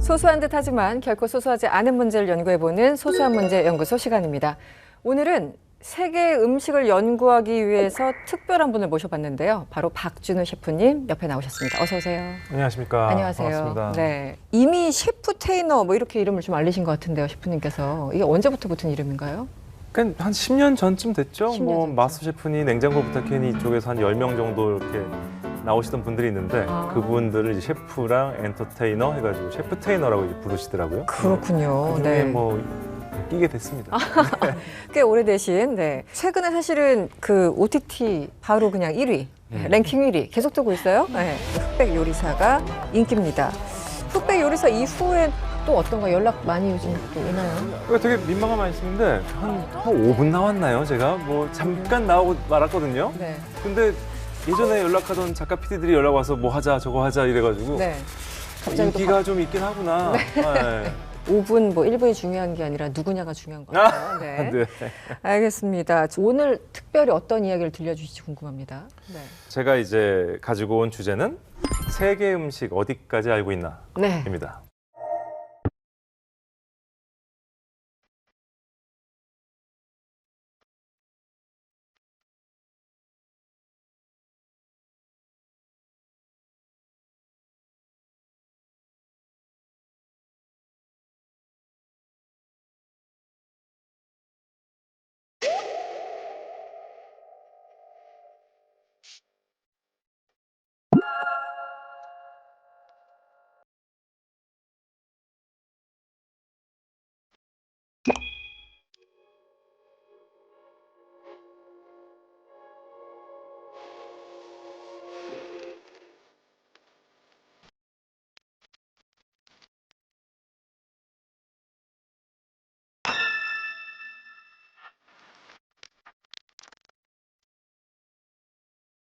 소소한 듯하지만 결코 소소하지 않은 문제를 연구해보는 소소한 문제 연구소 시간입니다. 오늘은 세계 음식을 연구하기 위해서 특별한 분을 모셔봤는데요. 바로 박준우 셰프님 옆에 나오셨습니다. 어서 오세요. 안녕하십니까. 안녕하세요. 반갑습니다. 네, 이미 셰프 테이너 뭐 이렇게 이름을 좀 알리신 것 같은데요, 셰프님께서. 이게 언제부터 붙은 이름인가요? 그러니까 한 10년 전쯤 됐죠. 10년 뭐 전쯤. 마스터 셰프니 냉장고 부탁해니 이쪽에서 한 10명 정도 이렇게 나오시던 분들이 있는데 그분들을 이제 셰프랑 엔터테이너 해가지고 셰프 테이너라고 이제 부르시더라고요. 그렇군요. 그중에 네. 뭐 끼게 됐습니다. 꽤 오래되신, 네. 최근에 사실은 그 OTT 바로 그냥 1위, 랭킹 1위 계속 뜨고 있어요. 네. 흑백 요리사가 인기입니다. 흑백 요리사 이후에 또 어떤가 연락 많이 요즘 또 오나요? 되게 민망한 말씀인데 한 5분 나왔나요? 제가 뭐 잠깐 나오고 말았거든요. 네. 근데 예전에 연락하던 작가 PD들이 연락 와서 뭐 하자 저거 하자 이래가지고 네. 갑자기 또 인기가 좀 있긴 하구나. 네. 5분 뭐 1분이 중요한 게 아니라 누구냐가 중요한 것 같아요. 네. 네. 알겠습니다. 오늘 특별히 어떤 이야기를 들려주실지 궁금합니다. 네. 제가 이제 가지고 온 주제는 세계 음식 어디까지 알고 있나 네. 입니다.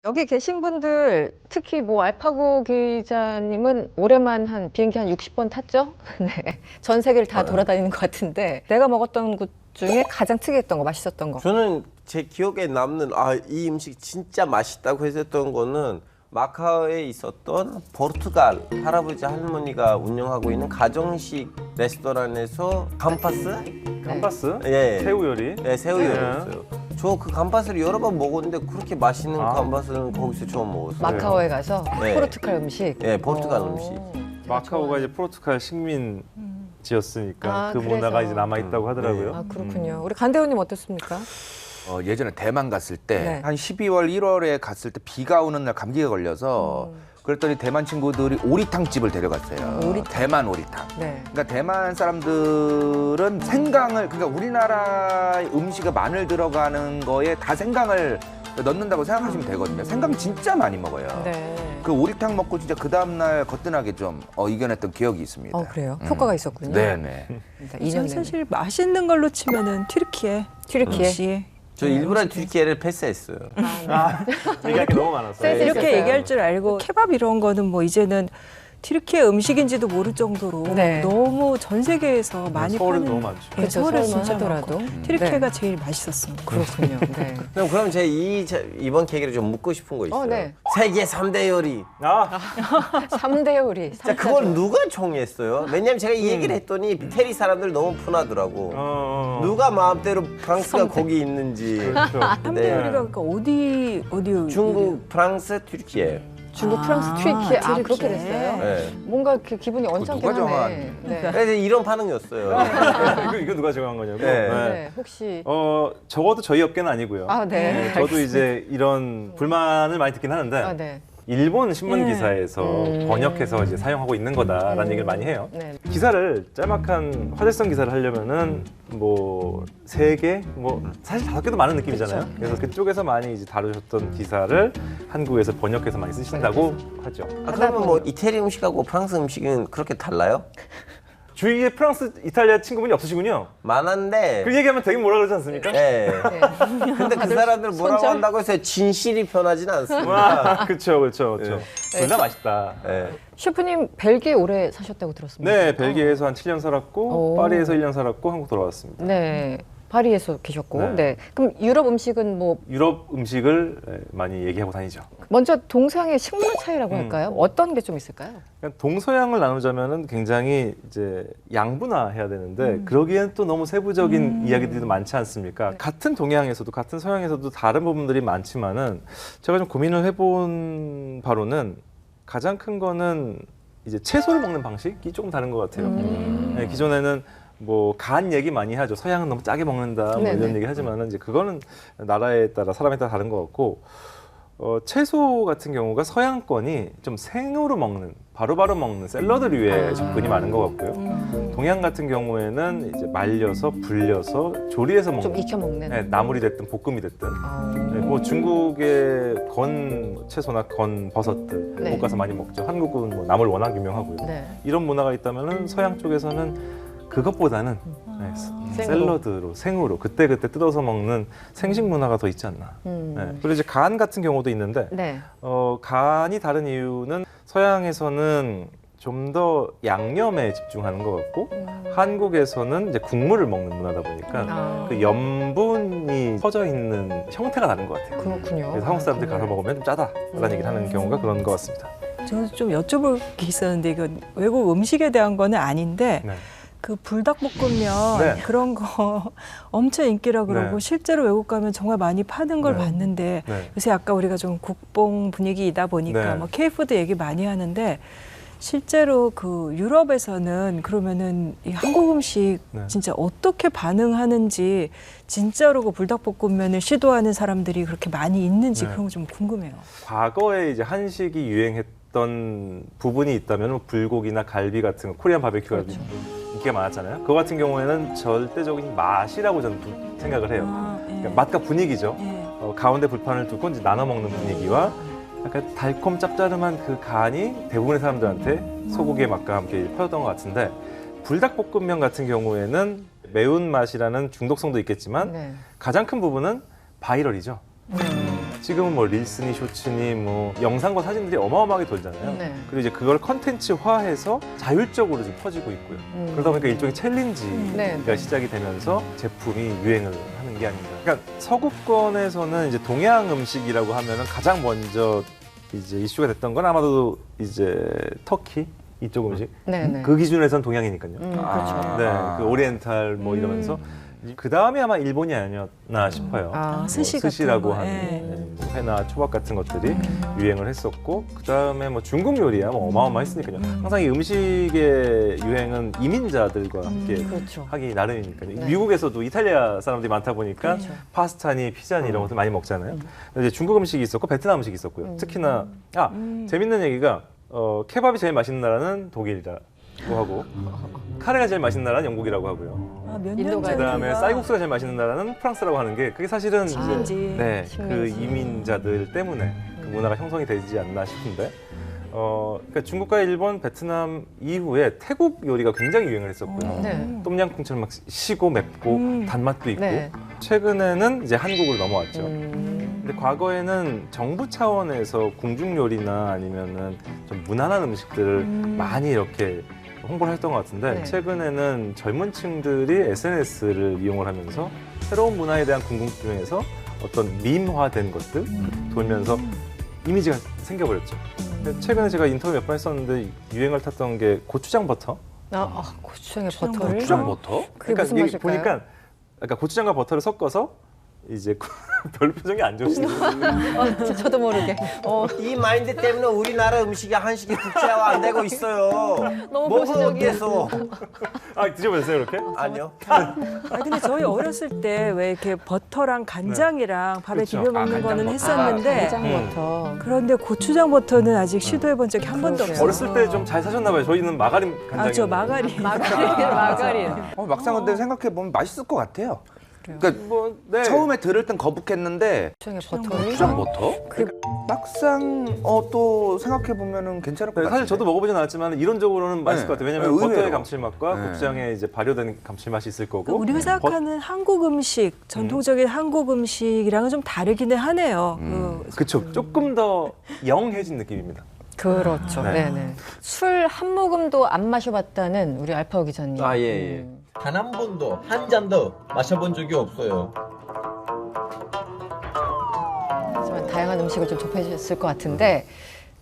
여기 계신 분들 특히 뭐 알파고 기자님은 올해만 한 비행기 한 60번 탔죠? 네. 전 세계를 다 돌아다니는 것 같은데 내가 먹었던 곳 중에 가장 특이했던 거, 맛있었던 거. 저는 제 기억에 남는 이 음식 진짜 맛있다고 했었던 거는 마카오에 있었던 포르투갈 할아버지 할머니가 운영하고 있는 가정식 레스토랑에서 감파스? 감바스? 예. 새우 요리? 네, 새우 요리였어요. 저 그 감파스를 여러 번 먹었는데 그렇게 맛있는 감파스는 거기서 처음 먹었어요. 마카오에 가서 네. 포르투갈 음식. 네, 포르투갈 음식. 마카오가 이제 포르투갈 식민지였으니까 아, 그 그래서. 문화가 이제 남아있다고 하더라고요. 아, 그렇군요. 우리 간대호님 어떻습니까? 예전에 대만 갔을 때 네. 한 12월, 1월에 갔을 때 비가 오는 날 감기가 걸려서 그랬더니 대만 친구들이 오리탕 집을 데려갔어요. 오리탕. 대만 오리탕. 네. 그러니까 대만 사람들은 생강을 그러니까 우리나라 음식에 마늘 들어가는 거에 다 생강을 넣는다고 생각하시면 되거든요. 생강 진짜 많이 먹어요. 네. 그 오리탕 먹고 진짜 그 다음 날 거뜬하게 좀 이겨냈던 기억이 있습니다. 그래요? 효과가 있었군요. 네네. 이전 전 사실 맛있는 걸로 치면은 튀르키예 튀르키예. 음식. 저 일부러 튀르키예를 패스했어요. 얘기할 게 너무 많았어요. 센스 이렇게 있었어요. 얘기할 줄 알고 케밥 이런 거는 뭐 이제는 튀르키예 음식인지도 모를 정도로 네. 너무 전 세계에서 많이 서울은 파는 너무 많죠. 네, 그렇죠. 서울에 서울만 진짜 하더라도. 많고 튀르키예가 네. 제일 맛있었습니다. 그렇군요. 네. 그럼 제가 이번 계기를 좀 묻고 싶은 거 있어요. 네. 세계 3대 요리. 3대 요리. 자, 그걸 누가 정했어요? 왜냐면 제가 이 얘기를 했더니 이태리 사람들 너무 푼하더라고. 누가 마음대로 프랑스가 거기 있는지. 그렇죠. 삼대 네. 요리가 그러니까 어디 중국, 프랑스, 튀르키예. 중국, 프랑스, 튀르키예. 튀르키예. 그렇게 됐어요. 네. 뭔가 이렇게 기분이 언짢긴 누가 정한- 하네. 네. 그래서 이런 반응이었어요. 이거 누가 정한 거냐고? 네. 네. 혹시 적어도 저희 업계는 아니고요. 아, 네. 저도 이제 이런 불만을 많이 듣긴 하는데 아, 네. 일본 신문 기사에서 번역해서 이제 사용하고 있는 거다라는 얘기를 많이 해요. 네. 기사를 짤막한 화제성 기사를 하려면은 뭐 3개, 뭐 사실 5개도 많은 느낌이잖아요. 그쵸. 그래서 그쪽에서 많이 이제 다루셨던 기사를 한국에서 번역해서 많이 쓰신다고 하죠. 그러면 뭐 이태리 음식하고 프랑스 음식은 그렇게 달라요? 주위에 프랑스, 이탈리아 친구분이 없으시군요. 많은데. 그 얘기하면 되게 뭐라 그러지 않습니까? 네. 네. 근데 그 사람들 뭐라고 손절? 한다고 해서 진실이 변하지는 않습니다. 와, 그렇죠. 네. 둘 다 맛있다. 네. 셰프님 벨기에 오래 사셨다고 들었습니다. 네, 벨기에에서 한 7년 살았고 오. 파리에서 1년 살았고 한국 돌아왔습니다. 네. 파리에서 계셨고. 네. 네. 그럼 유럽 음식은 뭐 유럽 음식을 먼저 얘기하고 다니죠. 먼저 동서양의 식문화 차이라고 할까요? 어떤 게 좀 있을까요? 그러니까 동서양을 나누자면은 굉장히 이제 양분화해야 되는데 그러기엔 또 너무 세부적인 이야기들이 많지 않습니까? 네. 같은 동양에서도 같은 서양에서도 다른 부분들이 많지만은 제가 좀 고민을 해본 바로는 가장 큰 거는 이제 채소를 먹는 방식이 조금 다른 것 같아요. 네, 기존에는 뭐 간 얘기 많이 하죠. 서양은 너무 짜게 먹는다 뭐 네네. 이런 얘기 하지만은 이제 그거는 나라에 따라 사람에 따라 다른 것 같고 채소 같은 경우가 서양권이 좀 생으로 먹는 바로바로 먹는 샐러드류의 접근이 많은 것 같고요. 동양 같은 경우에는 이제 말려서 불려서 조리해서 좀 먹는 익혀 먹는. 네, 나물이 됐든 볶음이 됐든 네, 뭐 중국의 건 채소나 건 버섯들 네. 볶아서 많이 먹죠. 한국은 뭐 나물 워낙 유명하고요. 네. 이런 문화가 있다면은 서양 쪽에서는 그것보다는 네, 샐러드로 생으로 그때그때 뜯어서 먹는 생식 문화가 더 있지 않나. 네. 그리고 이제 간 같은 경우도 있는데 네. 간이 다른 이유는 서양에서는 좀 더 양념에 집중하는 것 같고 한국에서는 이제 국물을 먹는 문화다 보니까 그 염분이 퍼져 있는 형태가 다른 것 같아요. 그렇군요. 그래서 한국 사람들이 가서 먹으면 좀 짜다라는 얘기를 하는 경우가 그런 것 같습니다. 저는 좀 여쭤볼 게 있었는데 이건 외국 음식에 대한 거는 아닌데 네. 그 불닭볶음면 네. 그런 거 엄청 인기라 그러고 네. 실제로 외국 가면 정말 많이 파는 걸 네. 봤는데 네. 요새 아까 우리가 좀 국뽕 분위기이다 보니까 네. 뭐 K푸드 얘기 많이 하는데 실제로 그 유럽에서는 그러면은 이 한국 음식 네. 진짜 어떻게 반응하는지 진짜로 그 불닭볶음면을 시도하는 사람들이 그렇게 많이 있는지 네. 그런 거 좀 궁금해요. 과거에 이제 한식이 유행했던 부분이 있다면 불고기나 갈비 같은 거, 코리안 바베큐가 그렇죠. 인기가 많았잖아요. 그거 같은 경우에는 절대적인 맛이라고 저는 생각을 해요. 예. 그러니까 맛과 분위기죠. 예. 가운데 불판을 두고 이제 나눠 먹는 분위기와 약간 달콤 짭짤한 그 간이 대부분의 사람들한테 소고기의 맛과 함께 퍼졌던 것 같은데 불닭볶음면 같은 경우에는 매운맛이라는 중독성도 있겠지만 네. 가장 큰 부분은 바이럴이죠. 지금은 뭐 릴스니 쇼츠니 뭐 영상과 사진들이 어마어마하게 돌잖아요. 네. 그리고 이제 그걸 컨텐츠화해서 자율적으로 좀 퍼지고 있고요. 그러다 보니까 일종의 챌린지가 네. 시작이 되면서 제품이 유행을 하는 게 아닌가. 그러니까 서구권에서는 이제 동양 음식이라고 하면은 가장 먼저 이제 이슈가 됐던 건 아마도 이제 터키 이쪽 음식. 네. 네. 그 기준에서는 동양이니까요. 그렇죠. 네, 그 오리엔탈 뭐 이러면서 그 다음에 아마 일본이 아니었나 싶어요. 아, 스시 같은 스시라고 거, 하는 예. 뭐 회나 초밥 같은 것들이 유행을 했었고 그 다음에 뭐 중국 요리야 뭐 어마어마했으니까요. 항상 이 음식의 유행은 이민자들과 함께 그렇죠. 하기 나름이니까요. 네. 미국에서도 이탈리아 사람들이 많다 보니까 그렇죠. 파스타니 피자니 이런 것들 많이 먹잖아요. 근데 이제 중국 음식이 있었고 베트남 음식이 있었고요. 특히나 재밌는 얘기가 케밥이 제일 맛있는 나라는 독일이라고 하고 카레가 제일 맛있는 나라는 영국이라고 하고요. 몇년 인도가 그다음에 쌀국수가 제일 맛있는 나라는 프랑스라고 하는 게 그게 사실은 식민지. 네, 그 식민지. 이민자들 때문에 그 문화가 형성이 되지 않나 싶은데 그러니까 중국과 일본, 베트남 이후에 태국 요리가 굉장히 유행을 했었고요. 네. 똠양꿍처럼 막 시고 맵고 단맛도 있고 네. 최근에는 이제 한국으로 넘어왔죠. 근데 과거에는 정부 차원에서 궁중 요리나 아니면은 좀 무난한 음식들을 많이 이렇게 홍보를 했던 것 같은데 네. 최근에는 젊은 층들이 SNS를 이용을 하면서 새로운 문화에 대한 궁금증에서 어떤 밈화된 것들 돌면서 이미지가 생겨버렸죠. 근데 최근에 제가 인터뷰 몇 번 했었는데 유행을 탔던 게 고추장 버터. 고추장에 버터를. 고추장 버터? 그게 무슨 이게 맛일까요? 보니까 그러니까 고추장과 버터를 섞어서 이제 별 표정이 안 좋으시네요. 저도 모르게. 이 마인드 때문에 우리나라 음식이 한식이 국제화 안 되고 있어요. 너무 먹기 보수적이야. 위해서. 아 드셔보셨어요 이렇게? 아니요. 아 근데 저희 어렸을 때 왜 이렇게 버터랑 간장이랑 밥에 그렇죠. 비벼 먹는 거는 했었는데 간장버터. 그런데 고추장 버터는 아직 시도해 본 적이 한 번도 없어요. 어렸을 때 좀 잘 사셨나 봐요. 저희는 마가린 간장이. 아 저 마가린. 마가린. 막상 근데 생각해 보면 맛있을 것 같아요. 그러니까 뭐, 네. 처음에 들을 땐 거북했는데 고추장에 버터를. 고추장 버터? 막상 또 생각해 보면은 괜찮을 것 네, 같아요. 사실 저도 먹어보진 않았지만 이론적으로는 맛있을 것 같아요. 왜냐면 의외로. 버터의 감칠맛과 네. 고추장에 이제 발효된 감칠맛이 있을 거고. 우리가 생각하는 한국 음식, 전통적인 한국 음식이랑은 좀 다르기는 하네요. 그렇죠. 조금 더 영해진 느낌입니다. 그렇죠. 네. 네네. 술 한 모금도 안 마셔봤다는 우리 알파오 기자님. 아, 예, 예. 단 한 번도 한 잔도 마셔본 적이 없어요. 하지만 다양한 음식을 좀 접해주셨을 것 같은데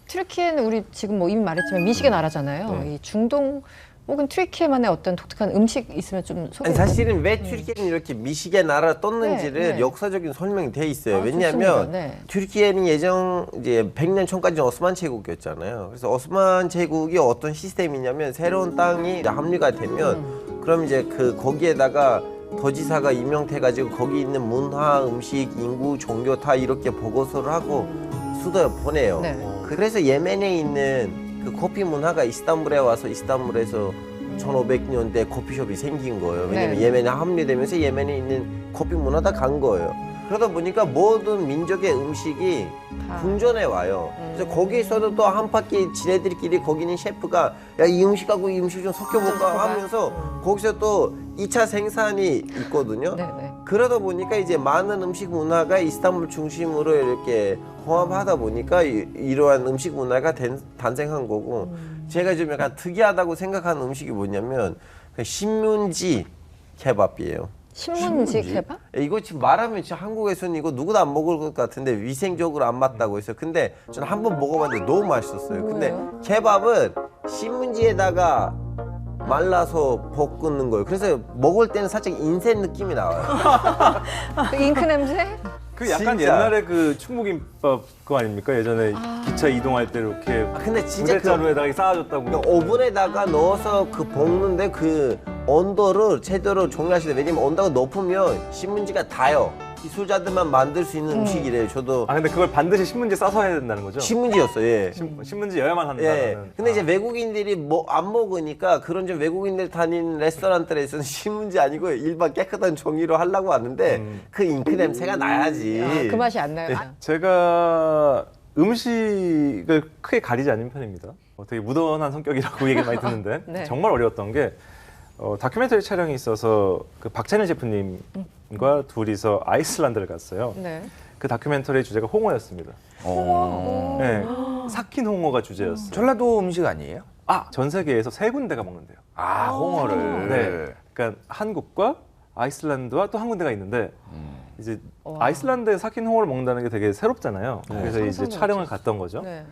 튀르키예는 우리 지금 뭐 이미 말했지만 미식의 나라잖아요. 이 중동 혹은 튀르키예만의 어떤 독특한 음식 있으면 좀 소개해 아니, 사실은 왜 튀르키예는 이렇게 미식의 나라 떴는지를 네, 네. 역사적인 설명이 돼 있어요. 아, 왜냐하면 좋습니다. 네. 튀르키예는 예전 이제 100년 전까지 오스만 제국이었잖아요. 그래서 오스만 제국이 어떤 시스템이냐면 새로운 땅이 이제 합류가 되면 그럼 이제 그 거기에다가 도지사가 임명돼가지고 거기 있는 문화, 음식, 인구, 종교 다 이렇게 보고서를 하고 수도에 보내요. 네. 그래서 예멘에 있는 그 커피 문화가 이스탄불에 와서 이스탄불에서 1500년대 커피숍이 생긴 거예요. 왜냐면 네. 예멘에 합류되면서 예멘에 있는 커피 문화 다 간 거예요. 그러다 보니까 모든 민족의 음식이 다. 궁전에 와요. 그래서 거기에서도 또 한 바퀴 지네들끼리 거기 있는 셰프가 야, 이 음식하고 이 음식 좀 섞여볼까 하면서 거기서 또 2차 생산이 있거든요. 네, 네. 그러다 보니까 이제 많은 음식 문화가 이스탄불 중심으로 이렇게 혼합하다 보니까 이러한 음식 문화가 탄생한 거고 제가 좀 약간 특이하다고 생각하는 음식이 뭐냐면 그 신문지 케밥이에요. 신문지 케밥? 이거 지금 말하면 진짜 한국에서는 이거 누구도 안 먹을 것 같은데 위생적으로 안 맞다고 했어요. 근데 저는 한번 먹어봤는데 너무 맛있었어요. 근데 뭐예요? 케밥은 신문지에다가 말라서 볶는 거예요. 그래서 먹을 때는 살짝 인생 느낌이 나와요. 그 잉크 냄새? 그 약간 진짜. 옛날에 그 충무김밥 그거 아닙니까? 예전에 기차 이동할 때 이렇게 근데 진짜 그 부대자루에다가 쌓아줬다고. 오븐에다가 넣어서 그 볶는데 그 온도를 제대로 정리하셔야 돼요. 왜냐면 온도가 높으면 신문지가 닿아요. 기술자들만 만들 수 있는 음식이래요. 저도 아 근데 그걸 반드시 신문지에 싸서 해야 된다는 거죠? 신문지였어요. 예. 신문지여야만 한다는. 예. 근데 이제 외국인들이 뭐 안 먹으니까 그런 좀 외국인들 다니는 레스토랑들에서는 신문지 아니고 일반 깨끗한 종이로 하려고 하는데 그 잉크 냄새가 나야지. 아, 그 맛이 안 나요. 제가 음식을 크게 가리지 않는 편입니다. 되게 무던한 성격이라고 얘기 많이 듣는데 네. 정말 어려웠던 게 다큐멘터리 촬영이 있어서 그 박찬일 셰프님과 둘이서 아이슬란드를 갔어요. 네. 그 다큐멘터리의 주제가 홍어였습니다. 네, 삭힌 홍어가 주제였어요. 전라도 음식 아니에요? 전 세계에서 3군데가 먹는데요. 아, 홍어를. 네, 그러니까 한국과 아이슬란드와 또 한 군데가 있는데 이제 와. 아이슬란드에 삭힌 홍어를 먹는다는 게 되게 새롭잖아요. 그래서 이제 상상도 촬영을 못했어요. 갔던 거죠. 네.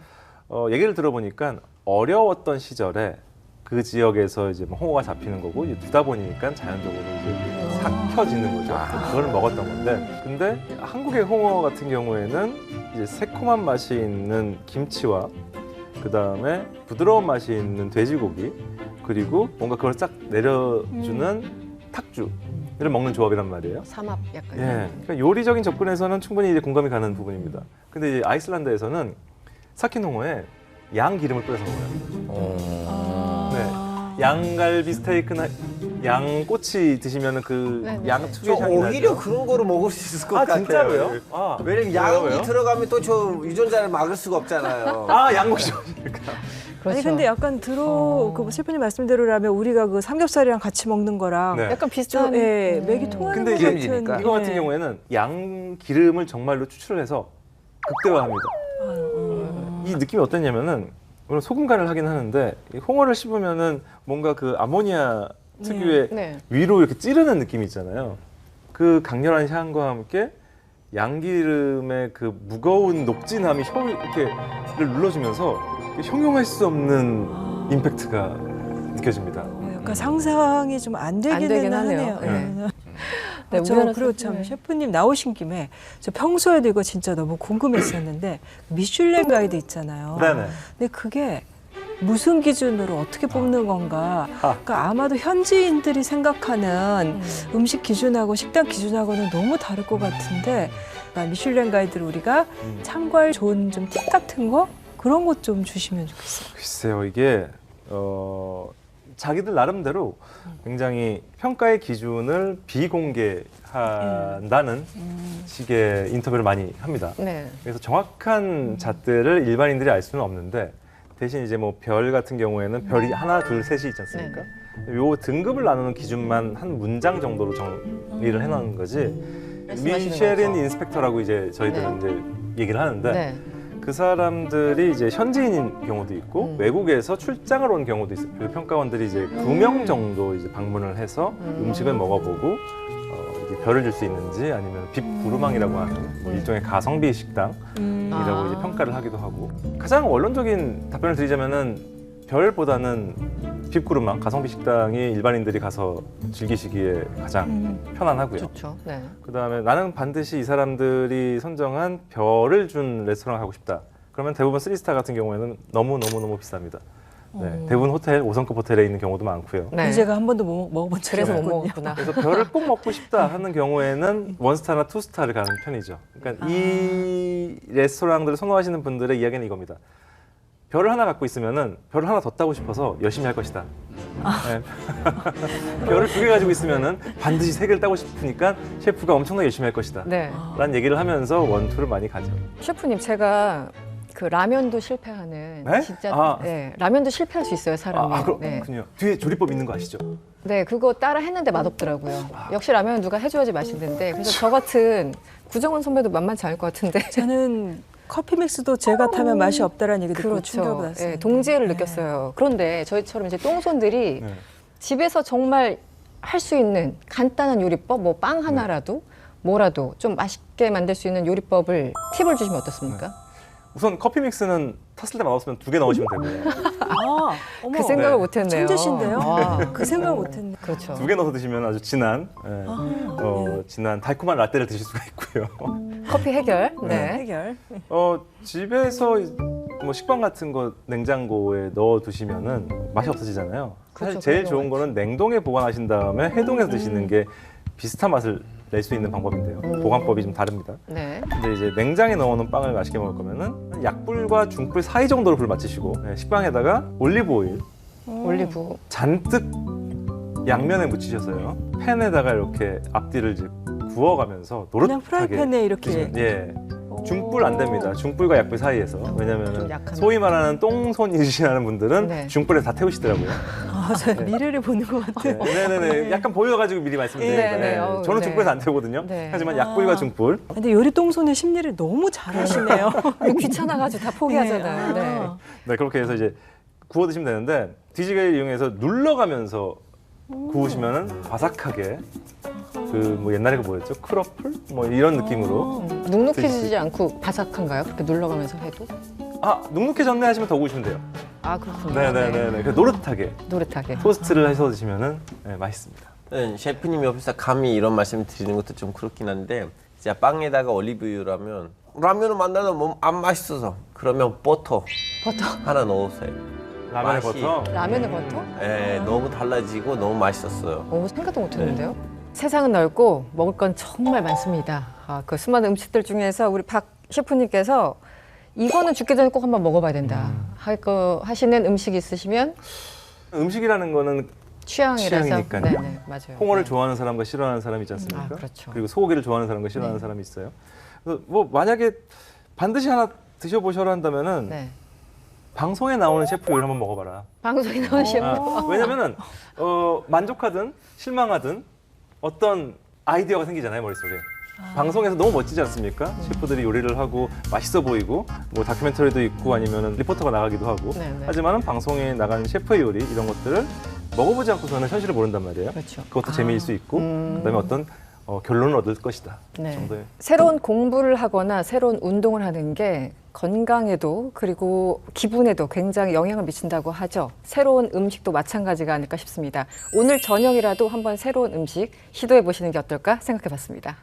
얘기를 들어보니까 어려웠던 시절에 그 지역에서 이제 뭐 홍어가 잡히는 거고 이제 두다 보니까 자연적으로 이제 삭혀지는 거죠. 그걸 먹었던 건데, 근데 한국의 홍어 같은 경우에는 이제 새콤한 맛이 있는 김치와 그 다음에 부드러운 맛이 있는 돼지고기 그리고 뭔가 그걸 싹 내려주는 탁주를 먹는 조합이란 말이에요. 삼합 약간. 예, 그러니까 요리적인 접근에서는 충분히 이제 공감이 가는 부분입니다. 근데 이제 아이슬란드에서는 삭힌 홍어에 양 기름을 뿌려서 먹어요. 네, 양갈비 스테이크나 양꼬치 드시면은 그 네, 네. 양 저 특유의 향이 오히려 나죠. 그런 거로 먹을 수 있을 것 같아요. 진짜로요? 왜냐면 양이 들어가면 또 저 유전자를 막을 수가 없잖아요. 양꼬치 좋아하시니까. 그렇죠. 아니 근데 약간 그 셰프님 말씀대로라면 우리가 그 삼겹살이랑 같이 먹는 거랑 네. 약간 좀 비슷한. 예, 맥이 통하는 근데 것 이제 같은 기름이니까. 이거 같은 예. 경우에는 양 기름을 정말로 추출을 해서 극대화합니다. 이 느낌이 어땠냐면은 물론 소금 간을 하긴 하는데 이 홍어를 씹으면은 뭔가 그 아모니아 특유의 네. 위로 이렇게 찌르는 느낌이 있잖아요. 그 강렬한 향과 함께 양기름의 그 무거운 녹진함이 혀 이렇게를 눌러주면서 형용할 수 없는 임팩트가 느껴집니다. 약간 상상이 좀 안 되기는 되긴 하네요. 하네요. 네. 네. 우리나라 그리고 참 네. 셰프님 나오신 김에 저 평소에도 이거 진짜 너무 궁금했었는데 미슐랭 가이드 있잖아요. 네네. 근데 그게 무슨 기준으로 어떻게 뽑는 건가? 그러니까 아마도 현지인들이 생각하는 음식 기준하고 식당 기준하고는 너무 다를 것 같은데 그러니까 미슐랭 가이드를 우리가 참고할 좋은 좀 팁 같은 거 그런 것 좀 주시면 좋겠어요. 글쎄요, 이게 자기들 나름대로 굉장히 평가의 기준을 비공개한다는 식의 인터뷰를 많이 합니다. 네. 그래서 정확한 잣들을 일반인들이 알 수는 없는데 대신 이제 뭐 별 같은 경우에는 별이 하나, 둘, 셋이 있지 않습니까? 요 등급을 나누는 기준만 한 문장 정도로 정리를 해놓은 거지. 말씀하시는 미쉐린 거죠. 인스펙터라고 이제 저희들은 이제 얘기를 하는데 네. 그 사람들이 이제 현지인인 경우도 있고 외국에서 출장을 온 경우도 있어요. 그 평가원들이 이제 9명 정도 이제 방문을 해서 음식을 먹어보고 이게 별을 줄 수 있는지 아니면 빕구르망이라고 하는 뭐 일종의 가성비 식당이라고 이제 평가를 하기도 하고 가장 원론적인 답변을 드리자면은 별보다는 빕구르망 가성비 식당이 일반인들이 가서 즐기시기에 가장 편안하고요. 좋죠. 네. 그다음에 나는 반드시 이 사람들이 선정한 별을 준 레스토랑 가고 싶다. 그러면 대부분 3스타 같은 경우에는 너무 비쌉니다. 네, 대부분 호텔 5성급 호텔에 있는 경우도 많고요. 네. 제가 한 번도 먹어본 적이 그래서 못 없거든요. 먹었구나. 그래서 별을 꼭 먹고 싶다 하는 경우에는 1스타나 2스타를 가는 편이죠. 그러니까 이 레스토랑들을 선호하시는 분들의 이야기는 이겁니다. 별을 하나 갖고 있으면은 별을 하나 더 따고 싶어서 열심히 할 것이다. 네. 별을 2개 가지고 있으면은 반드시 3개를 따고 싶으니까 셰프가 엄청나게 열심히 할 것이다. 네. 라는 얘기를 하면서 원투를 많이 가죠. 셰프님, 제가 그 라면도 실패하는 네? 진짜 네, 라면도 실패할 수 있어요, 사람이. 네. 그렇군요. 뒤에 조리법 있는 거 아시죠? 네, 그거 따라 했는데 맛없더라고요. 역시 라면은 누가 해줘야지 맛있는데. 그래서 저 같은 구정원 선배도 만만치 않을 것 같은데. 저는 커피 믹스도 제가 타면 맛이 없다라는 얘기 듣고 충격을 그렇죠. 받았어요. 네, 동지애를 느꼈어요. 그런데 저희처럼 이제 똥손들이 네. 집에서 정말 할 수 있는 간단한 요리법, 뭐 빵 하나라도 뭐라도 좀 맛있게 만들 수 있는 요리법을 팁을 주시면 어떻습니까? 우선 커피 믹스는 탔을 때 맛없으면 2개 넣으시면 되고요. 아, 어머. 그 생각을 네. 못했네요. 천재신데요? 아, 그 생각을 못했네. 그렇죠. 2개 넣어서 드시면 아주 진한 진한 달콤한 라떼를 드실 수가 있고요. 커피 해결. 네. 네. 해결. 집에서 뭐 식빵 같은 거 냉장고에 넣어 두시면은 맛이 없어지잖아요. 사실 그렇죠, 제일 그런 좋은 거는 냉동에 보관하신 다음에 해동해서 드시는 게 비슷한 맛을 낼 수 있는 방법인데요. 보관법이 좀 다릅니다. 네. 근데 이제 냉장에 넣어놓은 빵을 맛있게 먹을 거면은 약불과 중불 사이 정도로 불을 맞추시고 식빵에다가 올리브 오일 올리브. 잔뜩 양면에 묻히셔서요. 팬에다가 이렇게 앞뒤를 이제 구워가면서 그냥 노릇하게 프라이팬에 이렇게. 드시면, 예. 중불 안 됩니다. 중불과 약불 사이에서. 좀 왜냐면은 약하네. 소위 말하는 똥손이시라는 분들은 네. 중불에 다 태우시더라고요. 아, 저 미래를 보는 것 같아요. 네네네. 약간 보여가지고 미리 말씀드립니다. 네, 네. 어우, 저는 네. 중불에서 안 태우거든요. 네. 하지만 약불과 중불. 근데 요리 똥손의 심리를 너무 잘하시네요. 귀찮아가지고 다 포기하잖아요. 네. 네. 아. 네, 그렇게 해서 이제 구워 드시면 되는데 뒤지개를 이용해서 눌러가면서 구우시면은 바삭하게 그 뭐 옛날에 그 뭐였죠? 크러플? 뭐 이런 느낌으로. 눅눅해지지 않고 바삭한가요? 그렇게 눌러가면서 해도? 아, 눅눅해졌네 하시면 더 구우시면 돼요. 아, 그렇군요. 네네네네. 그 노릇하게 노릇하게. 토스트를 해서 드시면은 맛있습니다. 네, 셰프님 옆에서 감히 이런 말씀 드리는 것도 좀 그렇긴 한데 진짜 빵에다가 올리브유라면 라면을 만나면 뭐 안 맛있어서 그러면 버터 하나 넣으세요. 라면에 맛이- 버터. 라면에 버터? 예, 너무 달라지고 너무 맛있었어요. 오, 생각도 못했는데요. 세상은 넓고 먹을 건 정말 많습니다. 아, 그 수많은 음식들 중에서 우리 박 셰프님께서 이거는 죽기 전에 꼭 한번 먹어봐야 된다. 하시는 음식 있으시면 음식이라는 거는 취향이라서. 취향이니까요. 네네, 맞아요. 홍어를 네. 좋아하는 사람과 싫어하는 사람이 있지 않습니까? 아, 그렇죠. 그리고 소고기를 좋아하는 사람과 싫어하는 네. 사람이 있어요. 그래서 뭐 만약에 반드시 하나 드셔보셔라 한다면은 네. 방송에 나오는 셰프 요리 한번 먹어봐라. 방송에 나온 셰프. 왜냐면은 만족하든 실망하든 어떤 아이디어가 생기잖아요, 머릿속에. 방송에서 너무 멋지지 않습니까? 셰프들이 요리를 하고 맛있어 보이고 뭐 다큐멘터리도 있고 아니면은 리포터가 나가기도 하고. 네네. 하지만은 방송에 나가는 셰프의 요리 이런 것들을 먹어보지 않고서는 현실을 모른단 말이에요. 그렇죠. 그것도 재미일 수 있고 그다음에 어떤 결론을 얻을 것이다. 네. 정도의. 새로운 공부를 하거나 새로운 운동을 하는 게 건강에도 그리고 기분에도 굉장히 영향을 미친다고 하죠. 새로운 음식도 마찬가지가 아닐까 싶습니다. 오늘 저녁이라도 한번 새로운 음식 시도해 보시는 게 어떨까 생각해 봤습니다.